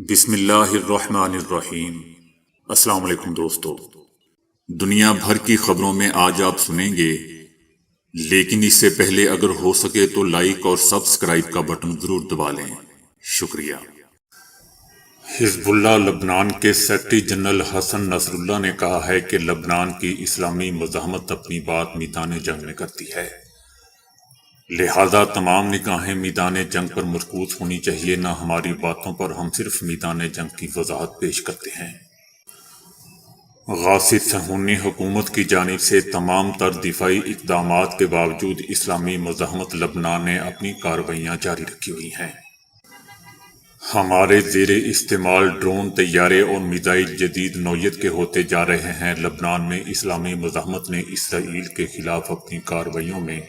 بسم اللہ الرحمن الرحیم۔ السلام علیکم دوستو، دنیا بھر کی خبروں میں آج آپ سنیں گے، لیکن اس سے پہلے اگر ہو سکے تو لائک اور سبسکرائب کا بٹن ضرور دبا لیں۔ شکریہ۔ حزب اللہ لبنان کے سیکرٹری جنرل حسن نصر اللہ نے کہا ہے کہ لبنان کی اسلامی مزاحمت اپنی بات میدان جنگ میں کرتی ہے، لہذا تمام نگاہیں میدان جنگ پر مرکوز ہونی چاہیے، نہ ہماری باتوں پر۔ ہم صرف میدان جنگ کی وضاحت پیش کرتے ہیں۔ غاصب صہیونی حکومت کی جانب سے تمام تر دفاعی اقدامات کے باوجود اسلامی مزاحمت لبنان نے اپنی کارروائیاں جاری رکھی ہوئی ہیں۔ ہمارے زیر استعمال ڈرون، طیارے اور میزائل جدید نوعیت کے ہوتے جا رہے ہیں۔ لبنان میں اسلامی مزاحمت نے اسرائیل کے خلاف اپنی کارروائیوں میں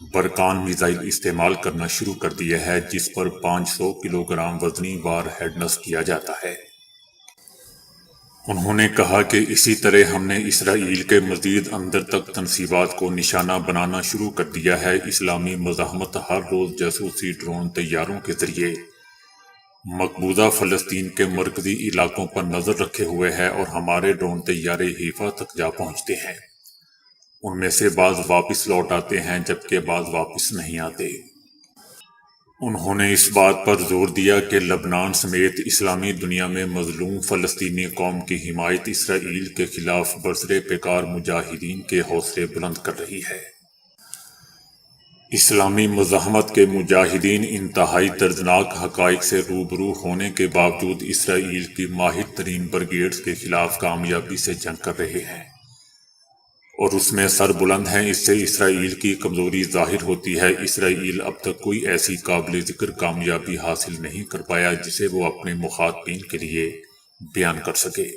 برکان میزائل استعمال کرنا شروع کر دیا ہے، جس پر 500 کلو گرام وزنی وار ہیڈ نصب کیا جاتا ہے۔ انہوں نے کہا کہ اسی طرح ہم نے اسرائیل کے مزید اندر تک تنصیبات کو نشانہ بنانا شروع کر دیا ہے۔ اسلامی مزاحمت ہر روز جاسوسی ڈرون طیاروں کے ذریعے مقبوضہ فلسطین کے مرکزی علاقوں پر نظر رکھے ہوئے ہے، اور ہمارے ڈرون طیارے حیفا تک جا پہنچتے ہیں۔ ان میں سے بعض واپس لوٹ آتے ہیں، جبکہ بعض واپس نہیں آتے۔ انہوں نے اس بات پر زور دیا کہ لبنان سمیت اسلامی دنیا میں مظلوم فلسطینی قوم کی حمایت اسرائیل کے خلاف برسر پیکار مجاہدین کے حوصلے بلند کر رہی ہے۔ اسلامی مزاحمت کے مجاہدین انتہائی دردناک حقائق سے روبرو ہونے کے باوجود اسرائیل کی ماہر ترین بریگیڈز کے خلاف کامیابی سے جنگ کر رہے ہیں، اور اس میں سر بلند ہیں۔ اس سے اسرائیل کی کمزوری ظاہر ہوتی ہے۔ اسرائیل اب تک کوئی ایسی قابل ذکر کامیابی حاصل نہیں کر پایا جسے وہ اپنے مخاطبین کے لیے بیان کر سکے۔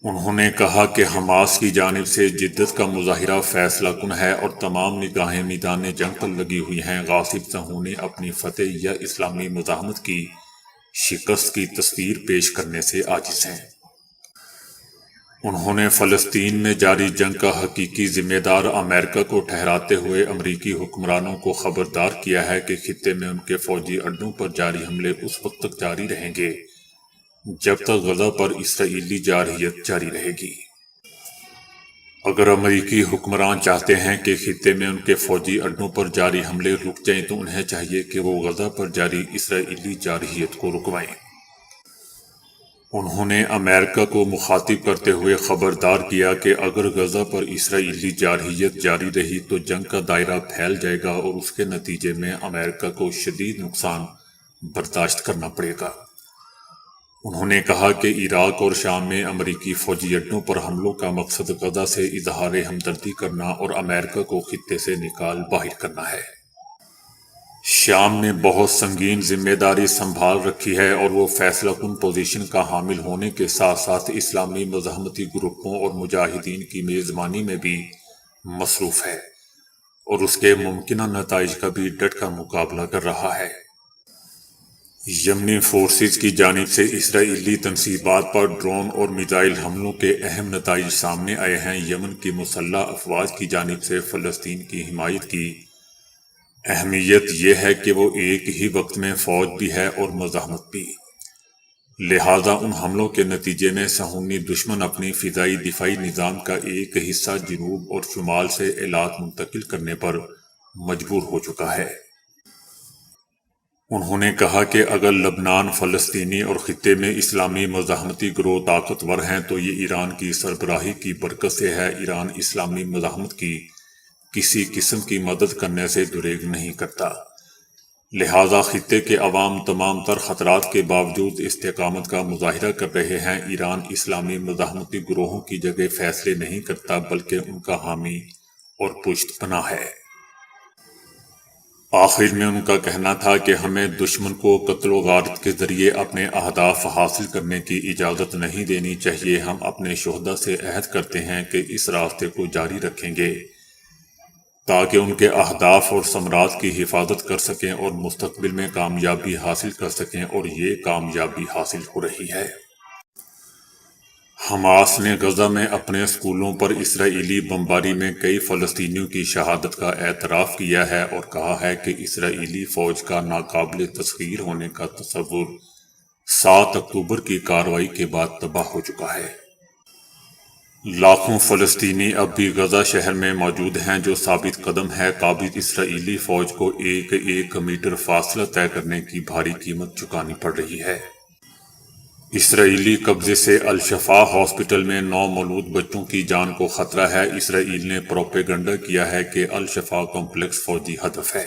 انہوں نے کہا کہ حماس کی جانب سے جدت کا مظاہرہ فیصلہ کن ہے، اور تمام نگاہیں میدان جنگ پر لگی ہوئی ہیں۔ غاصب صہیونی اپنی فتح یا اسلامی مزاحمت کی شکست کی تصویر پیش کرنے سے عاجز ہیں۔ انہوں نے فلسطین میں جاری جنگ کا حقیقی ذمہ دار امریکہ کو ٹھہراتے ہوئے امریکی حکمرانوں کو خبردار کیا ہے کہ خطے میں ان کے فوجی اڈوں پر جاری حملے اس وقت تک جاری رہیں گے جب تک غزہ پر اسرائیلی جارحیت جاری رہے گی۔ اگر امریکی حکمران چاہتے ہیں کہ خطے میں ان کے فوجی اڈوں پر جاری حملے رک جائیں تو انہیں چاہیے کہ وہ غزہ پر جاری اسرائیلی جارحیت کو رکوائیں۔ انہوں نے امریکہ کو مخاطب کرتے ہوئے خبردار کیا کہ اگر غزہ پر اسرائیلی جارحیت جاری رہی تو جنگ کا دائرہ پھیل جائے گا، اور اس کے نتیجے میں امریکہ کو شدید نقصان برداشت کرنا پڑے گا۔ انہوں نے کہا کہ عراق اور شام میں امریکی فوجی اڈوں پر حملوں کا مقصد غزہ سے اظہار ہمدردی کرنا اور امریکہ کو خطے سے نکال باہر کرنا ہے۔ شام نے بہت سنگین ذمہ داری سنبھال رکھی ہے، اور وہ فیصلہ کن پوزیشن کا حامل ہونے کے ساتھ ساتھ اسلامی مزاحمتی گروپوں اور مجاہدین کی میزبانی میں بھی مصروف ہے، اور اس کے ممکنہ نتائج کا بھی ڈٹ کر مقابلہ کر رہا ہے۔ یمنی فورسز کی جانب سے اسرائیلی تنصیبات پر ڈرون اور میزائل حملوں کے اہم نتائج سامنے آئے ہیں۔ یمن کی مسلح افواج کی جانب سے فلسطین کی حمایت کی اہمیت یہ ہے کہ وہ ایک ہی وقت میں فوج بھی ہے اور مزاحمت بھی، لہذا ان حملوں کے نتیجے میں صہیونی دشمن اپنی فضائی دفاعی نظام کا ایک حصہ جنوب اور شمال سے آلات منتقل کرنے پر مجبور ہو چکا ہے۔ انہوں نے کہا کہ اگر لبنان، فلسطینی اور خطے میں اسلامی مزاحمتی گروہ طاقتور ہیں تو یہ ایران کی سربراہی کی برکت سے ہے۔ ایران اسلامی مزاحمت کی کسی قسم کی مدد کرنے سے دریغ نہیں کرتا، لہذا خطے کے عوام تمام تر خطرات کے باوجود استقامت کا مظاہرہ کر رہے ہیں۔ ایران اسلامی مزاحمتی گروہوں کی جگہ فیصلے نہیں کرتا، بلکہ ان کا حامی اور پشت پناہ ہے۔ آخر میں ان کا کہنا تھا کہ ہمیں دشمن کو قتل و غارت کے ذریعے اپنے اہداف حاصل کرنے کی اجازت نہیں دینی چاہیے۔ ہم اپنے شہداء سے عہد کرتے ہیں کہ اس راستے کو جاری رکھیں گے تاکہ ان کے اہداف اور ثمرات کی حفاظت کر سکیں اور مستقبل میں کامیابی حاصل کر سکیں، اور یہ کامیابی حاصل ہو رہی ہے۔ حماس نے غزہ میں اپنے اسکولوں پر اسرائیلی بمباری میں کئی فلسطینیوں کی شہادت کا اعتراف کیا ہے، اور کہا ہے کہ اسرائیلی فوج کا ناقابل تسخیر ہونے کا تصور 7 اکتوبر کی کارروائی کے بعد تباہ ہو چکا ہے۔ لاکھوں فلسطینی اب بھی غزہ شہر میں موجود ہیں، جو ثابت قدم ہے۔ قابض اسرائیلی فوج کو ایک میٹر فاصلہ طے کرنے کی بھاری قیمت چکانی پڑ رہی ہے۔ اسرائیلی قبضے سے الشفا ہاسپٹل میں 9 مولود بچوں کی جان کو خطرہ ہے۔ اسرائیل نے پروپیگنڈا کیا ہے کہ الشفا کمپلیکس فوجی ہدف ہے۔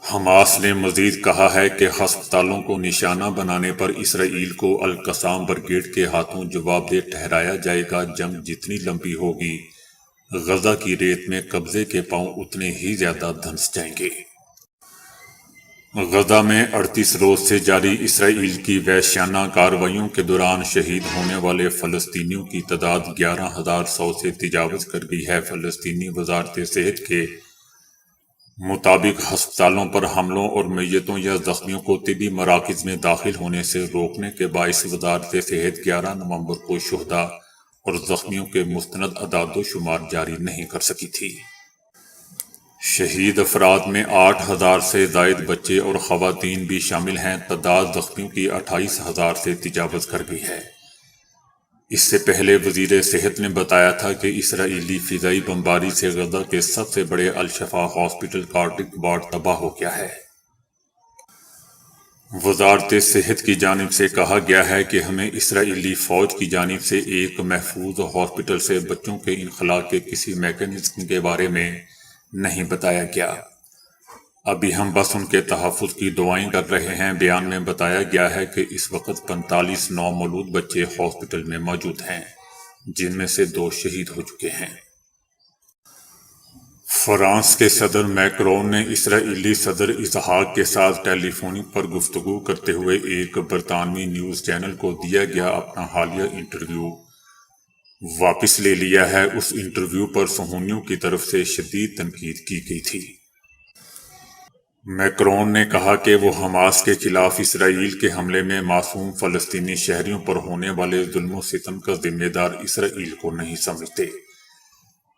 حماس نے مزید کہا ہے کہ ہسپتالوں کو نشانہ بنانے پر اسرائیل کو القسام بریگیڈ کے ہاتھوں جواب دہ ٹھہرایا جائے گا۔ جنگ جتنی لمبی ہوگی، غزہ کی ریت میں قبضے کے پاؤں اتنے ہی زیادہ دھنس جائیں گے۔ غزہ میں 38 روز سے جاری اسرائیل کی وحشیانہ کارروائیوں کے دوران شہید ہونے والے فلسطینیوں کی تعداد 11,100 سے تجاوز کر گئی ہے۔ فلسطینی وزارت صحت کے مطابق ہسپتالوں پر حملوں اور میتوں یا زخمیوں کو طبی مراکز میں داخل ہونے سے روکنے کے باعث وزارت صحت 11 نومبر کو شہداء اور زخمیوں کے مستند اعداد و شمار جاری نہیں کر سکی تھی۔ شہید افراد میں 8,000 سے زائد بچے اور خواتین بھی شامل ہیں۔ تعداد زخمیوں کی 28,000 سے تجاوز کر گئی ہے۔ اس سے پہلے وزیر صحت نے بتایا تھا کہ اسرائیلی فضائی بمباری سے غزہ کے سب سے بڑے الشفا ہاسپٹل کارڈک وارڈ تباہ ہو گیا ہے۔ وزارت صحت کی جانب سے کہا گیا ہے کہ ہمیں اسرائیلی فوج کی جانب سے ایک محفوظ ہاسپٹل سے بچوں کے انخلاء کے کسی میکانزم کے بارے میں نہیں بتایا گیا۔ ابھی ہم بس ان کے تحفظ کی دعائیں کر رہے ہیں۔ بیان میں بتایا گیا ہے کہ اس وقت 45 نو مولود بچے ہاسپٹل میں موجود ہیں، جن میں سے 2 شہید ہو چکے ہیں۔ فرانس کے صدر میکرون نے اسرائیلی صدر اسحاق کے ساتھ ٹیلی فونک پر گفتگو کرتے ہوئے ایک برطانوی نیوز چینل کو دیا گیا اپنا حالیہ انٹرویو واپس لے لیا ہے۔ اس انٹرویو پر صہیونیوں کی طرف سے شدید تنقید کی گئی تھی۔ میکرون نے کہا کہ وہ حماس کے خلاف اسرائیل کے حملے میں معصوم فلسطینی شہریوں پر ہونے والے ظلم و ستم کا ذمہ دار اسرائیل کو نہیں سمجھتے۔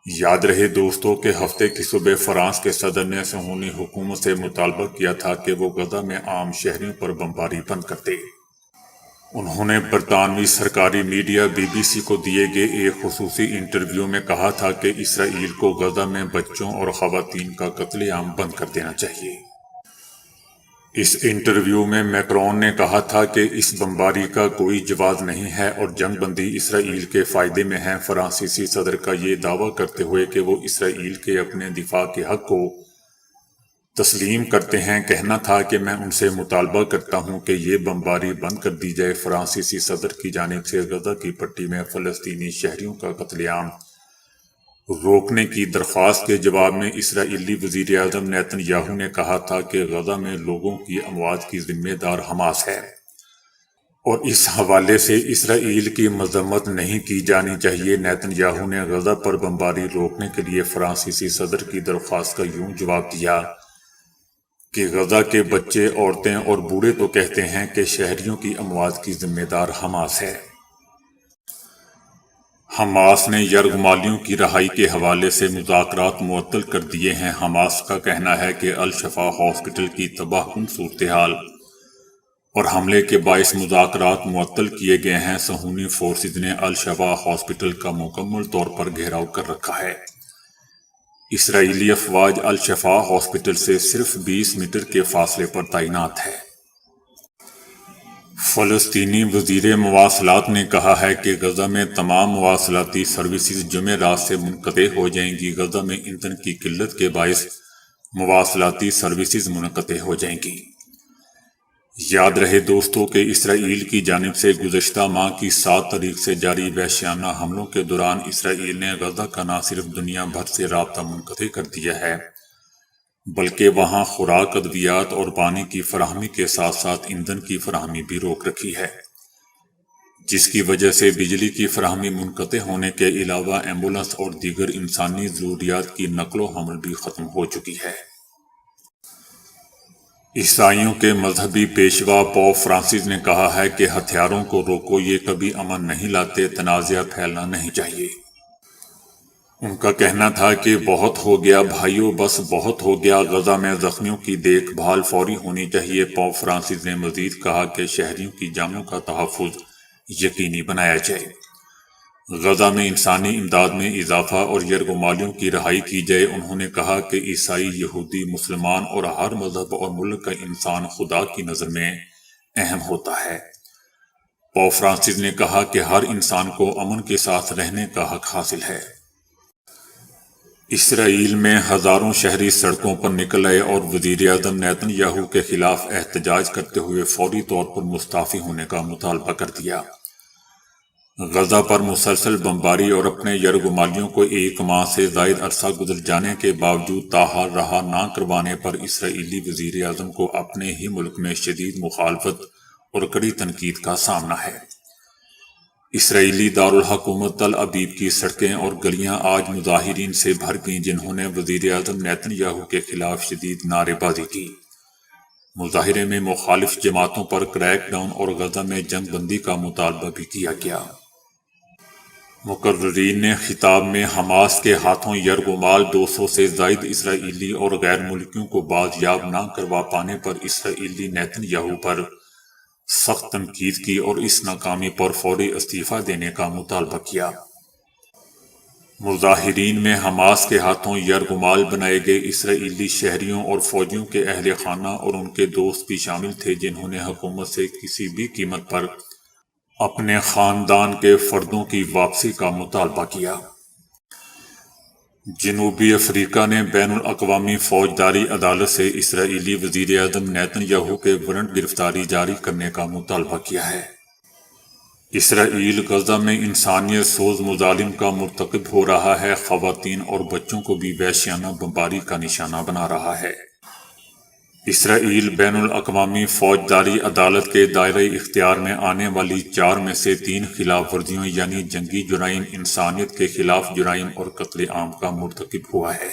یاد رہے دوستو کہ ہفتے کی صبح فرانس کے صدر نے صہیونی حکومت سے مطالبہ کیا تھا کہ وہ غزہ میں عام شہریوں پر بمباری بند کر دے۔ انہوں نے برطانوی سرکاری میڈیا BBC کو دیے گئے ایک خصوصی انٹرویو میں کہا تھا کہ اسرائیل کو غزہ میں بچوں اور خواتین کا قتل عام بند کر دینا چاہیے۔ اس انٹرویو میں میکرون نے کہا تھا کہ اس بمباری کا کوئی جواز نہیں ہے اور جنگ بندی اسرائیل کے فائدے میں ہے۔ فرانسیسی صدر کا یہ دعویٰ کرتے ہوئے کہ وہ اسرائیل کے اپنے دفاع کے حق کو تسلیم کرتے ہیں کہنا تھا کہ میں ان سے مطالبہ کرتا ہوں کہ یہ بمباری بند کر دی جائے۔ فرانسیسی صدر کی جانب سے غزہ کی پٹی میں فلسطینی شہریوں کا قتل عام روکنے کی درخواست کے جواب میں اسرائیلی وزیر اعظم نیتن یاہو نے کہا تھا کہ غزہ میں لوگوں کی اموات کی ذمہ دار حماس ہے اور اس حوالے سے اسرائیل کی مذمت نہیں کی جانی چاہیے۔ نیتن یاہو نے غزہ پر بمباری روکنے کے لیے فرانسیسی صدر کی درخواست کا یوں جواب دیا کہ غزہ کے بچے، عورتیں اور بوڑھے تو کہتے ہیں کہ شہریوں کی اموات کی ذمہ دار حماس ہے۔ حماس نے یرغمالیوں کی رہائی کے حوالے سے مذاکرات معطل کر دیے ہیں۔ حماس کا کہنا ہے کہ الشفا ہاسپٹل کی تباہ کن صورتحال اور حملے کے باعث مذاکرات معطل کیے گئے ہیں۔ صہیونی فورسز نے الشفا ہاسپٹل کا مکمل طور پر گھیراؤ کر رکھا ہے۔ اسرائیلی افواج الشفا ہاسپٹل سے صرف 20 میٹر کے فاصلے پر تعینات ہے۔ فلسطینی وزیر مواصلات نے کہا ہے کہ غزہ میں تمام مواصلاتی سروسز جمعرات سے منقطع ہو جائیں گی۔ غزہ میں ایندھن کی قلت کے باعث مواصلاتی سروسز منقطع ہو جائیں گی۔ یاد رہے دوستو کہ اسرائیل کی جانب سے گزشتہ ماہ کی 7 تاریخ سے جاری وحشیانہ حملوں کے دوران اسرائیل نے غزہ کا نہ صرف دنیا بھر سے رابطہ منقطع کر دیا ہے، بلکہ وہاں خوراک، ادویات اور پانی کی فراہمی کے ساتھ ساتھ ایندھن کی فراہمی بھی روک رکھی ہے، جس کی وجہ سے بجلی کی فراہمی منقطع ہونے کے علاوہ ایمبولینس اور دیگر انسانی ضروریات کی نقل و حمل بھی ختم ہو چکی ہے۔ عیسائیوں کے مذہبی پیشوا پوپ فرانسس نے کہا ہے کہ ہتھیاروں کو روکو، یہ کبھی امن نہیں لاتے، تنازعہ پھیلنا نہیں چاہیے۔ ان کا کہنا تھا کہ بہت ہو گیا بھائیوں، بس بہت ہو گیا، غزہ میں زخمیوں کی دیکھ بھال فوری ہونی چاہیے۔ پوپ فرانسس نے مزید کہا کہ شہریوں کی جانوں کا تحفظ یقینی بنایا جائے، غزہ میں انسانی امداد میں اضافہ اور یرغمالیوں کی رہائی کی جائے۔ انہوں نے کہا کہ عیسائی، یہودی، مسلمان اور ہر مذہب اور ملک کا انسان خدا کی نظر میں اہم ہوتا ہے۔ پوپ فرانسس نے کہا کہ ہر انسان کو امن کے ساتھ رہنے کا حق حاصل ہے۔ اسرائیل میں ہزاروں شہری سڑکوں پر نکل آئے اور وزیر اعظم نیتن یاہو کے خلاف احتجاج کرتے ہوئے فوری طور پر مستعفی ہونے کا مطالبہ کر دیا۔ غزہ پر مسلسل بمباری اور اپنے یرغمالیوں کو ایک ماہ سے زائد عرصہ گزر جانے کے باوجود تاحال رہا نہ کروانے پر اسرائیلی وزیر اعظم کو اپنے ہی ملک میں شدید مخالفت اور کڑی تنقید کا سامنا ہے۔ اسرائیلی دارالحکومت تل ابیب کی سڑکیں اور گلیاں آج مظاہرین سے بھر گئیں، جنہوں نے وزیر اعظم نیتن یاہو کے خلاف شدید نعرے بازی کی۔ مظاہرے میں مخالف جماعتوں پر کریک ڈاؤن اور غزہ میں جنگ بندی کا مطالبہ بھی کیا گیا۔ مقررین نے خطاب میں حماس کے ہاتھوں یرغمال 200 سے زائد اسرائیلی اور غیر ملکیوں کو بازیاب نہ کروا پانے پر اسرائیلی نیتن یاہو پر سخت تنقید کی اور اس ناکامی پر فوری استعفیٰ دینے کا مطالبہ کیا۔ مظاہرین میں حماس کے ہاتھوں یرغمال بنائے گئے اسرائیلی شہریوں اور فوجیوں کے اہل خانہ اور ان کے دوست بھی شامل تھے، جنہوں نے حکومت سے کسی بھی قیمت پر اپنے خاندان کے فردوں کی واپسی کا مطالبہ کیا۔ جنوبی افریقہ نے بین الاقوامی فوجداری عدالت سے اسرائیلی وزیر اعظم نیتن یاہو کے وارنٹ گرفتاری جاری کرنے کا مطالبہ کیا ہے۔ اسرائیل غزہ میں انسانیت سوز مظالم کا مرتکب ہو رہا ہے، خواتین اور بچوں کو بھی وحشیانہ بمباری کا نشانہ بنا رہا ہے۔ اسرائیل بین الاقوامی فوجداری عدالت کے دائرہ اختیار میں آنے والی 4 میں سے 3 خلاف ورزیوں یعنی جنگی جرائم، انسانیت کے خلاف جرائم اور قتل عام کا مرتکب ہوا ہے۔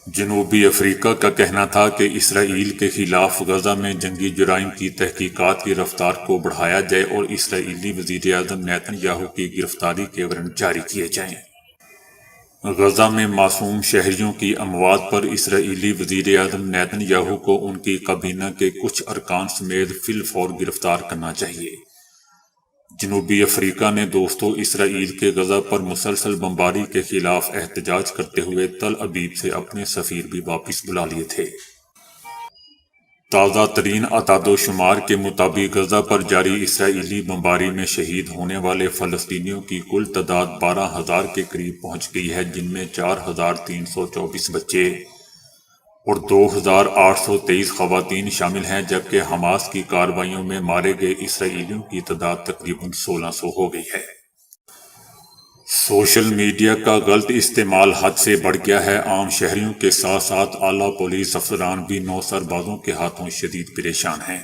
جنوبی افریقہ کا کہنا تھا کہ اسرائیل کے خلاف غزہ میں جنگی جرائم کی تحقیقات کی رفتار کو بڑھایا جائے اور اسرائیلی وزیر اعظم نیتن یاہو کی گرفتاری کے وارنٹ جاری کیے جائیں۔ غزہ میں معصوم شہریوں کی اموات پر اسرائیلی وزیر اعظم نیتن یاہو کو ان کی کابینہ کے کچھ ارکان سمیت فی الفور گرفتار کرنا چاہیے۔ جنوبی افریقہ نے دوستو اسرائیل کے غزہ پر مسلسل بمباری کے خلاف احتجاج کرتے ہوئے تل ابیب سے اپنے سفیر بھی واپس بلا لیے تھے۔ تازہ ترین اعداد و شمار کے مطابق غزہ پر جاری اسرائیلی بمباری میں شہید ہونے والے فلسطینیوں کی کل تعداد 12,000 کے قریب پہنچ گئی ہے، جن میں 4,324 بچے اور 2,823 خواتین شامل ہیں، جبکہ حماس کی کارروائیوں میں مارے گئے اسرائیلیوں کی تعداد تقریباً 1,600 ہو گئی ہے۔ سوشل میڈیا کا غلط استعمال حد سے بڑھ گیا ہے، عام شہریوں کے ساتھ ساتھ اعلیٰ پولیس افسران بھی نو سربازوں کے ہاتھوں شدید پریشان ہیں۔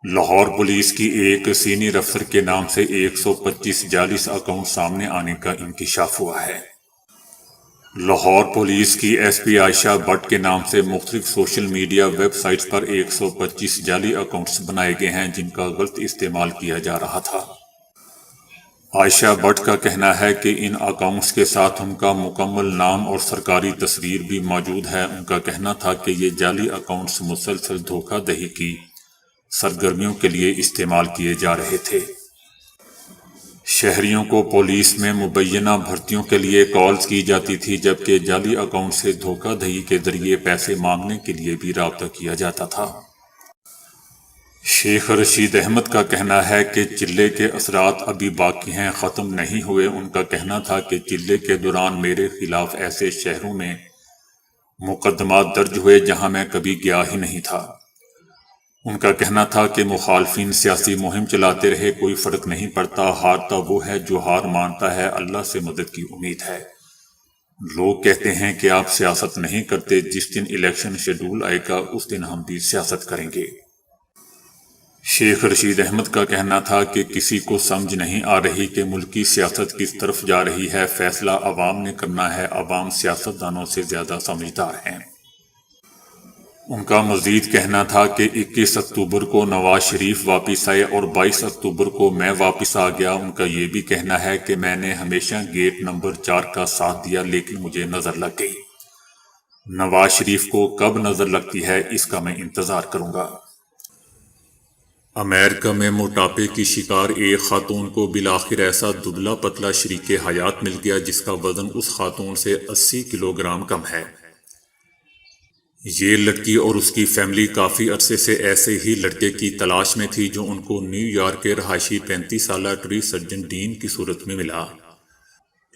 لاہور پولیس کی ایک سینئر افسر کے نام سے 125 جعلی اکاؤنٹ سامنے آنے کا انکشاف ہوا ہے۔ لاہور پولیس کی ایس پی عائشہ بٹ کے نام سے مختلف سوشل میڈیا ویب سائٹس پر 125 جعلی اکاؤنٹس بنائے گئے ہیں، جن کا غلط استعمال کیا جا رہا تھا۔ عائشہ بٹ کا کہنا ہے کہ ان اکاؤنٹس کے ساتھ ان کا مکمل نام اور سرکاری تصویر بھی موجود ہے۔ ان کا کہنا تھا کہ یہ جعلی اکاؤنٹس مسلسل دھوکہ دہی کی سرگرمیوں کے لیے استعمال کیے جا رہے تھے۔ شہریوں کو پولیس میں مبینہ بھرتیوں کے لیے کالز کی جاتی تھی، جبکہ جعلی اکاؤنٹ سے دھوکہ دہی کے ذریعے پیسے مانگنے کے لیے بھی رابطہ کیا جاتا تھا۔ شیخ رشید احمد کا کہنا ہے کہ چلے کے اثرات ابھی باقی ہیں، ختم نہیں ہوئے۔ ان کا کہنا تھا کہ چلے کے دوران میرے خلاف ایسے شہروں میں مقدمات درج ہوئے جہاں میں کبھی گیا ہی نہیں تھا۔ ان کا کہنا تھا کہ مخالفین سیاسی مہم چلاتے رہے، کوئی فرق نہیں پڑتا، ہارتا وہ ہے جو ہار مانتا ہے، اللہ سے مدد کی امید ہے۔ لوگ کہتے ہیں کہ آپ سیاست نہیں کرتے، جس دن الیکشن شیڈول آئے گا اس دن ہم بھی سیاست کریں گے۔ شیخ رشید احمد کا کہنا تھا کہ کسی کو سمجھ نہیں آ رہی کہ ملکی سیاست کس طرف جا رہی ہے، فیصلہ عوام نے کرنا ہے، عوام سیاستدانوں سے زیادہ سمجھدار ہیں۔ ان کا مزید کہنا تھا کہ 21 اکتوبر کو نواز شریف واپس آئے اور 22 اکتوبر کو میں واپس آ گیا۔ ان کا یہ بھی کہنا ہے کہ میں نے ہمیشہ گیٹ نمبر 4 کا ساتھ دیا لیکن مجھے نظر لگ گئی۔ نواز شریف کو کب نظر لگتی ہے اس کا میں انتظار کروں گا۔ امریکہ میں موٹاپے کی شکار ایک خاتون کو بالآخر ایسا دبلا پتلا شریک حیات مل گیا جس کا وزن اس خاتون سے 80 کلو گرام کم ہے۔ یہ لڑکی اور اس کی فیملی کافی عرصے سے ایسے ہی لڑکے کی تلاش میں تھی جو ان کو نیو یارک کے رہائشی 35 سالہ ٹری سرجن ڈین کی صورت میں ملا۔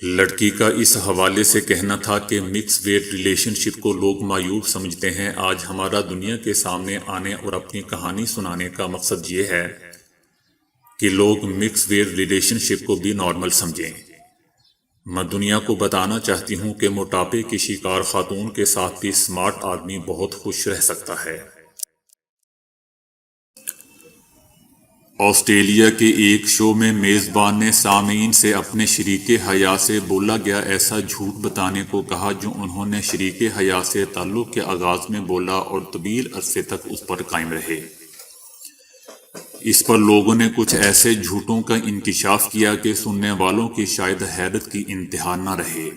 لڑکی کا اس حوالے سے کہنا تھا کہ مکس ویٹ ریلیشن شپ کو لوگ معیوب سمجھتے ہیں۔ آج ہمارا دنیا کے سامنے آنے اور اپنی کہانی سنانے کا مقصد یہ ہے کہ لوگ مکس ویٹ ریلیشن شپ کو بھی نارمل سمجھیں۔ میں دنیا کو بتانا چاہتی ہوں کہ موٹاپے کی شکار خاتون کے ساتھ بھی سمارٹ آدمی بہت خوش رہ سکتا ہے۔ آسٹریلیا کے ایک شو میں میزبان نے سامعین سے اپنے شریک حیات سے بولا گیا ایسا جھوٹ بتانے کو کہا جو انہوں نے شریک حیات سے تعلق کے آغاز میں بولا اور طویل عرصے تک اس پر قائم رہے۔ اس پر لوگوں نے کچھ ایسے جھوٹوں کا انکشاف کیا کہ سننے والوں کی شاید حیرت کی انتہا نہ رہے۔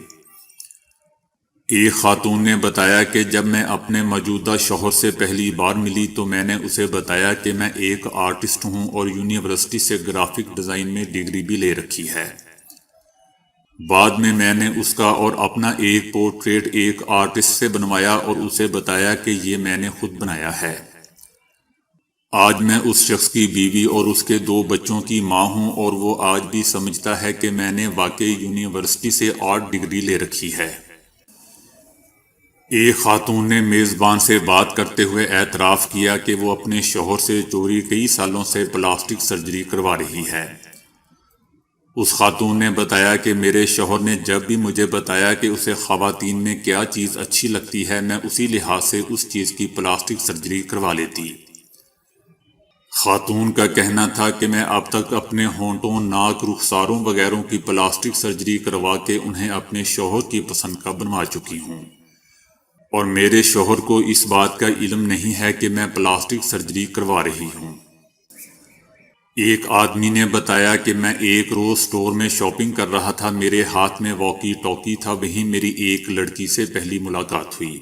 ایک خاتون نے بتایا کہ جب میں اپنے موجودہ شوہر سے پہلی بار ملی تو میں نے اسے بتایا کہ میں ایک آرٹسٹ ہوں اور یونیورسٹی سے گرافک ڈیزائن میں ڈگری بھی لے رکھی ہے۔ بعد میں میں نے اس کا اور اپنا ایک پورٹریٹ ایک آرٹسٹ سے بنوایا اور اسے بتایا کہ یہ میں نے خود بنایا ہے۔ آج میں اس شخص کی بیوی اور اس کے 2 بچوں کی ماں ہوں اور وہ آج بھی سمجھتا ہے کہ میں نے واقعی یونیورسٹی سے آرٹ ڈگری لے رکھی ہے۔ ایک خاتون نے میزبان سے بات کرتے ہوئے اعتراف کیا کہ وہ اپنے شوہر سے چوری کئی سالوں سے پلاسٹک سرجری کروا رہی ہے۔ اس خاتون نے بتایا کہ میرے شوہر نے جب بھی مجھے بتایا کہ اسے خواتین میں کیا چیز اچھی لگتی ہے میں اسی لحاظ سے اس چیز کی پلاسٹک سرجری کروا لیتی۔ خاتون کا کہنا تھا کہ میں اب تک اپنے ہونٹوں، ناک، رخساروں وغیرہ کی پلاسٹک سرجری کروا کے انہیں اپنے شوہر کی پسند کا بنوا چکی ہوں، اور میرے شوہر کو اس بات کا علم نہیں ہے کہ میں پلاسٹک سرجری کروا رہی ہوں۔ ایک آدمی نے بتایا کہ میں ایک روز سٹور میں شاپنگ کر رہا تھا، میرے ہاتھ میں واکی ٹاکی تھا، وہیں میری ایک لڑکی سے پہلی ملاقات ہوئی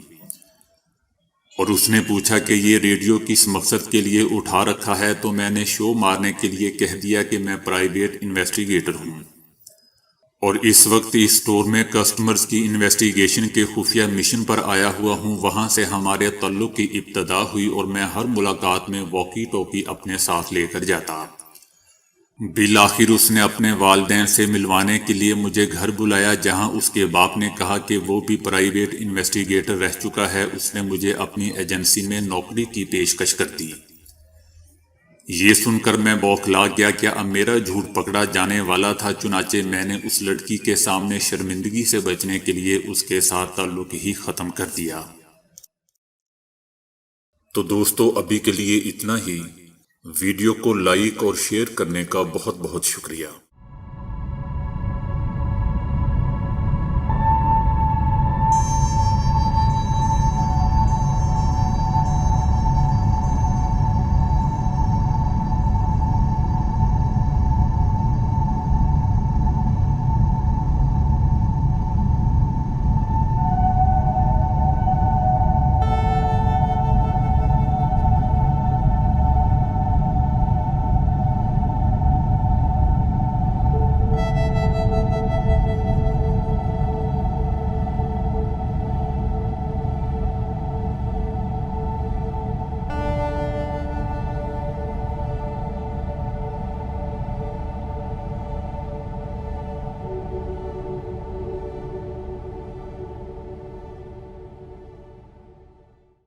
اور اس نے پوچھا کہ یہ ریڈیو کس مقصد کے لیے اٹھا رکھا ہے تو میں نے شو مارنے کے لیے کہہ دیا کہ میں پرائیویٹ انویسٹیگیٹر ہوں اور اس وقت اس سٹور میں کسٹمرز کی انویسٹیگیشن کے خفیہ مشن پر آیا ہوا ہوں۔ وہاں سے ہمارے تعلق کی ابتدا ہوئی اور میں ہر ملاقات میں واکی ٹاکی اپنے ساتھ لے کر جاتا۔ بالآخر اس نے اپنے والدین سے ملوانے کے لیے مجھے گھر بلایا جہاں اس کے باپ نے کہا کہ وہ بھی پرائیویٹ انویسٹیگیٹر رہ چکا ہے۔ اس نے مجھے اپنی ایجنسی میں نوکری کی پیشکش کر دی۔ یہ سن کر میں بوکھلا گیا، کیا اب میرا جھوٹ پکڑا جانے والا تھا؟ چنانچہ میں نے اس لڑکی کے سامنے شرمندگی سے بچنے کے لیے اس کے ساتھ تعلق ہی ختم کر دیا۔ تو دوستو ابھی کے لیے اتنا ہی۔ ویڈیو کو لائک اور شیئر کرنے کا بہت بہت شکریہ۔